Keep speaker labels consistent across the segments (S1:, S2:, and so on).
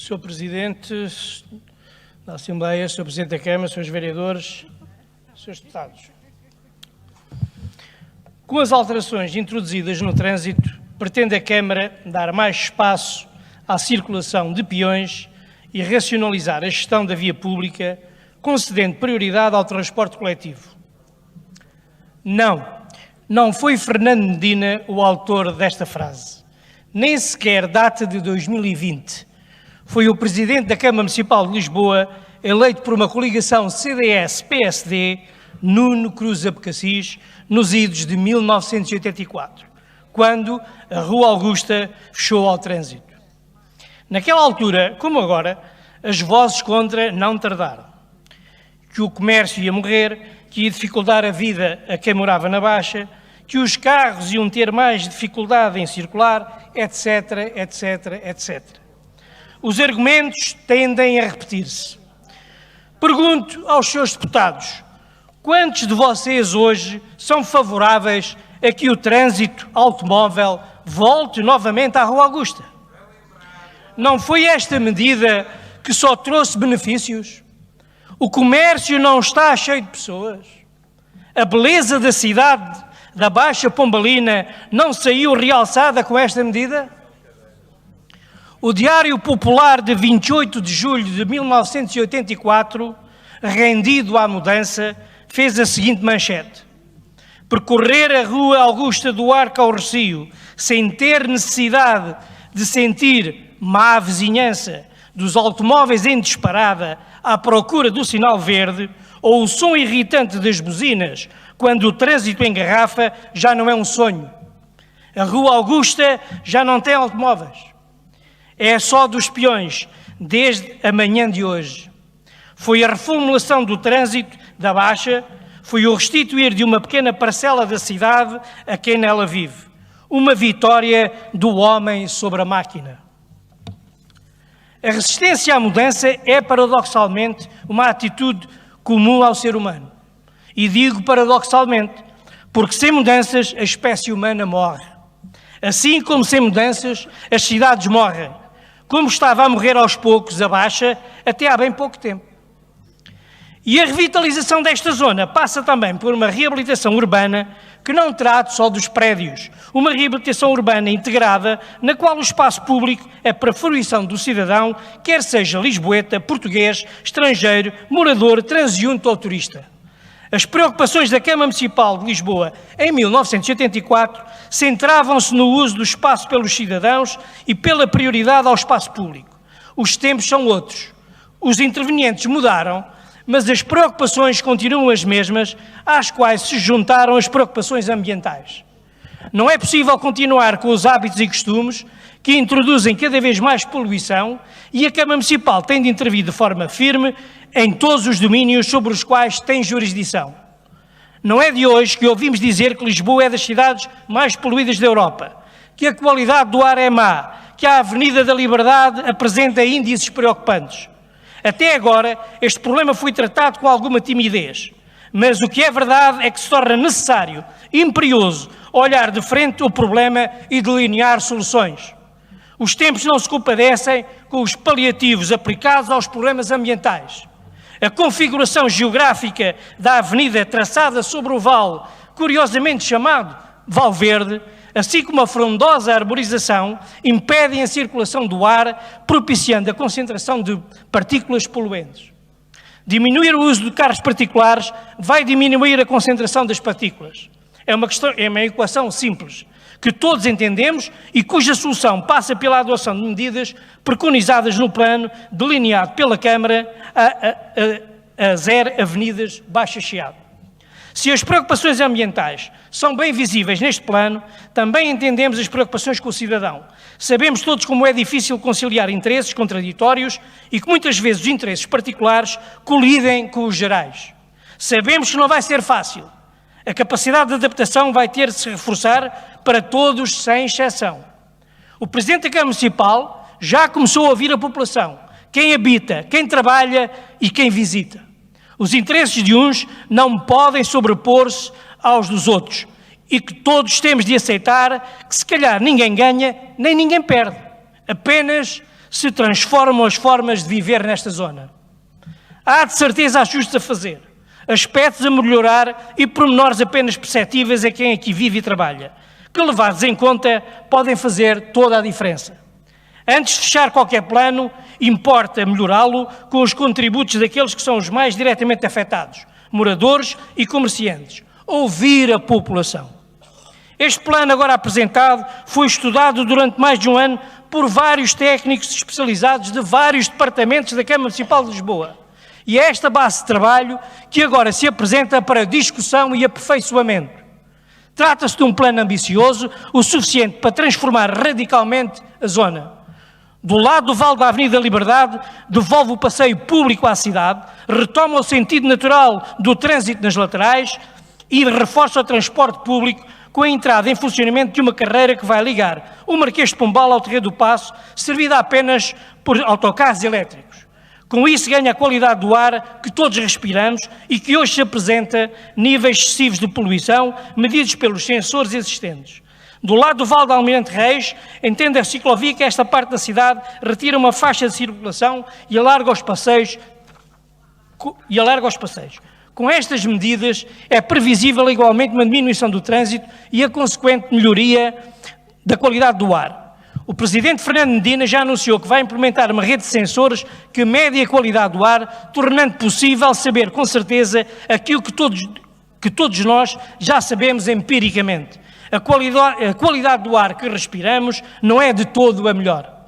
S1: Sr. Presidente da Assembleia, Sr. Presidente da Câmara, Srs. Vereadores, Srs. Deputados. Com as alterações introduzidas no trânsito, pretende a Câmara dar mais espaço à circulação de peões e racionalizar a gestão da via pública, concedendo prioridade ao transporte coletivo. Não foi Fernando Medina o autor desta frase. Nem sequer data de 2020. Foi o Presidente da Câmara Municipal de Lisboa, eleito por uma coligação CDS-PSD, Nuno Cruz Abcacis, nos idos de 1984, quando a Rua Augusta fechou ao trânsito. Naquela altura, como agora, as vozes contra não tardaram. Que o comércio ia morrer, que ia dificultar a vida a quem morava na Baixa, que os carros iam ter mais dificuldade em circular, etc, etc, etc. Os argumentos tendem a repetir-se. Pergunto aos seus deputados, quantos de vocês hoje são favoráveis a que o trânsito automóvel volte novamente à Rua Augusta? Não foi esta medida que só trouxe benefícios? O comércio não está cheio de pessoas? A beleza da cidade da Baixa Pombalina não saiu realçada com esta medida? O Diário Popular de 28 de julho de 1984, rendido à mudança, fez a seguinte manchete: percorrer a Rua Augusta do Arco ao Recio sem ter necessidade de sentir má vizinhança dos automóveis em disparada à procura do sinal verde ou o som irritante das buzinas quando o trânsito engarrafa já não é um sonho. A Rua Augusta já não tem automóveis. É só dos peões desde a manhã de hoje. Foi a reformulação do trânsito da Baixa, foi o restituir de uma pequena parcela da cidade a quem nela vive. Uma vitória do homem sobre a máquina. A resistência à mudança é, paradoxalmente, uma atitude comum ao ser humano. E digo paradoxalmente, porque sem mudanças a espécie humana morre. Assim como sem mudanças as cidades morrem, como estava a morrer aos poucos a Baixa até há bem pouco tempo. E a revitalização desta zona passa também por uma reabilitação urbana que não trata só dos prédios, uma reabilitação urbana integrada na qual o espaço público é para a fruição do cidadão, quer seja lisboeta, português, estrangeiro, morador, transeunte ou turista. As preocupações da Câmara Municipal de Lisboa em 1984 centravam-se no uso do espaço pelos cidadãos e pela prioridade ao espaço público. Os tempos são outros. Os intervenientes mudaram, mas as preocupações continuam as mesmas, às quais se juntaram as preocupações ambientais. Não é possível continuar com os hábitos e costumes que introduzem cada vez mais poluição e a Câmara Municipal tem de intervir de forma firme em todos os domínios sobre os quais tem jurisdição. Não é de hoje que ouvimos dizer que Lisboa é das cidades mais poluídas da Europa, que a qualidade do ar é má, que a Avenida da Liberdade apresenta índices preocupantes. Até agora, este problema foi tratado com alguma timidez, mas o que é verdade é que se torna necessário, imperioso, olhar de frente o problema e delinear soluções. Os tempos não se compadecem com os paliativos aplicados aos problemas ambientais. A configuração geográfica da avenida traçada sobre o vale, curiosamente chamado Val Verde, assim como a frondosa arborização, impedem a circulação do ar, propiciando a concentração de partículas poluentes. Diminuir o uso de carros particulares vai diminuir a concentração das partículas. É uma equação simples, que todos entendemos e cuja solução passa pela adoção de medidas preconizadas no plano delineado pela Câmara a 0 avenidas Baixa Chiado. Se as preocupações ambientais são bem visíveis neste plano, também entendemos as preocupações com o cidadão. Sabemos todos como é difícil conciliar interesses contraditórios e que muitas vezes os interesses particulares colidem com os gerais. Sabemos que não vai ser fácil. A capacidade de adaptação vai ter de se reforçar para todos, sem exceção. O Presidente da Câmara Municipal já começou a ouvir a população, quem habita, quem trabalha e quem visita. Os interesses de uns não podem sobrepor-se aos dos outros e que todos temos de aceitar que se calhar ninguém ganha nem ninguém perde. Apenas se transformam as formas de viver nesta zona. Há de certeza ajustes a fazer, aspectos a melhorar e pormenores apenas perceptíveis a quem aqui vive e trabalha, que levados em conta podem fazer toda a diferença. Antes de fechar qualquer plano, importa melhorá-lo com os contributos daqueles que são os mais diretamente afetados, moradores e comerciantes. Ouvir a população. Este plano agora apresentado foi estudado durante mais de um ano por vários técnicos especializados de vários departamentos da Câmara Municipal de Lisboa. E é esta base de trabalho que agora se apresenta para discussão e aperfeiçoamento. Trata-se de um plano ambicioso, o suficiente para transformar radicalmente a zona. Do lado do Vale da Avenida Liberdade, devolve o passeio público à cidade, retoma o sentido natural do trânsito nas laterais e reforça o transporte público com a entrada em funcionamento de uma carreira que vai ligar o Marquês de Pombal ao Terreiro do Paço, servida apenas por autocarros elétricos. Com isso ganha a qualidade do ar que todos respiramos e que hoje se apresenta níveis excessivos de poluição medidos pelos sensores existentes. Do lado do Vale de Almirante Reis, entende a ciclovia que esta parte da cidade retira uma faixa de circulação e alarga os passeios. Com estas medidas, é previsível igualmente uma diminuição do trânsito e a consequente melhoria da qualidade do ar. O Presidente Fernando Medina já anunciou que vai implementar uma rede de sensores que mede a qualidade do ar, tornando possível saber com certeza aquilo que todos nós já sabemos empiricamente. A qualidade do ar que respiramos não é de todo a melhor.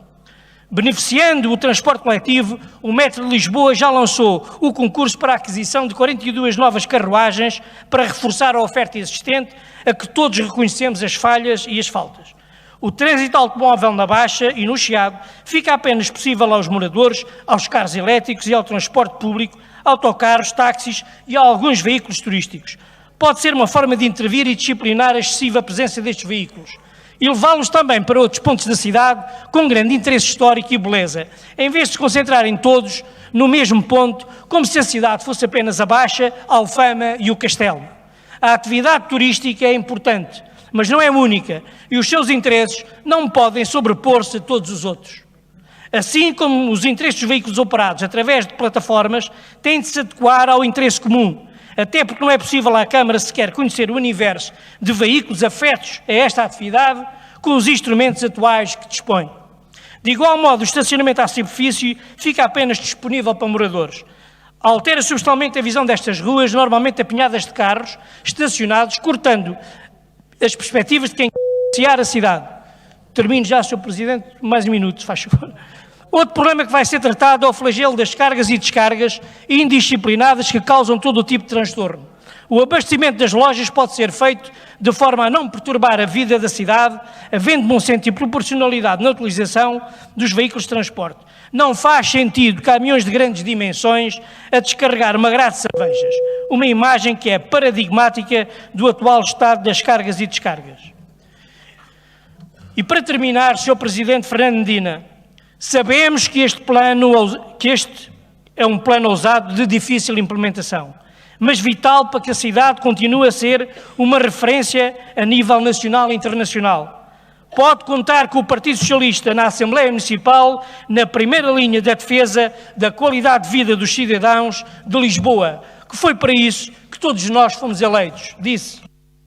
S1: Beneficiando o transporte coletivo, o Metro de Lisboa já lançou o concurso para a aquisição de 42 novas carruagens para reforçar a oferta existente, a que todos reconhecemos as falhas e as faltas. O trânsito automóvel na Baixa e no Chiado fica apenas possível aos moradores, aos carros elétricos e ao transporte público, autocarros, táxis e a alguns veículos turísticos. Pode ser uma forma de intervir e disciplinar a excessiva presença destes veículos e levá-los também para outros pontos da cidade com grande interesse histórico e beleza, em vez de se concentrarem todos no mesmo ponto, como se a cidade fosse apenas a Baixa, a Alfama e o Castelo. A atividade turística é importante, mas não é única, e os seus interesses não podem sobrepor-se a todos os outros. Assim como os interesses dos veículos operados através de plataformas têm de se adequar ao interesse comum, até porque não é possível à Câmara sequer conhecer o universo de veículos afetos a esta atividade com os instrumentos atuais que dispõe. De igual modo, o estacionamento à superfície fica apenas disponível para moradores. Altera substancialmente a visão destas ruas, normalmente apinhadas de carros estacionados, cortando as perspectivas de quem quer iniciar a cidade. Termino já, Sr. Presidente, mais um minuto, faz favor. Outro problema que vai ser tratado é o flagelo das cargas e descargas indisciplinadas que causam todo o tipo de transtorno. O abastecimento das lojas pode ser feito de forma a não perturbar a vida da cidade, havendo bom senso e proporcionalidade na utilização dos veículos de transporte. Não faz sentido caminhões de grandes dimensões a descarregar uma grade de cervejas, uma imagem que é paradigmática do atual estado das cargas e descargas. E para terminar, Sr. Presidente Fernando Medina, sabemos que este é um plano ousado de difícil implementação, mas vital para que a cidade continue a ser uma referência a nível nacional e internacional. Pode contar com o Partido Socialista na Assembleia Municipal na primeira linha da defesa da qualidade de vida dos cidadãos de Lisboa, que foi para isso que todos nós fomos eleitos. Disse.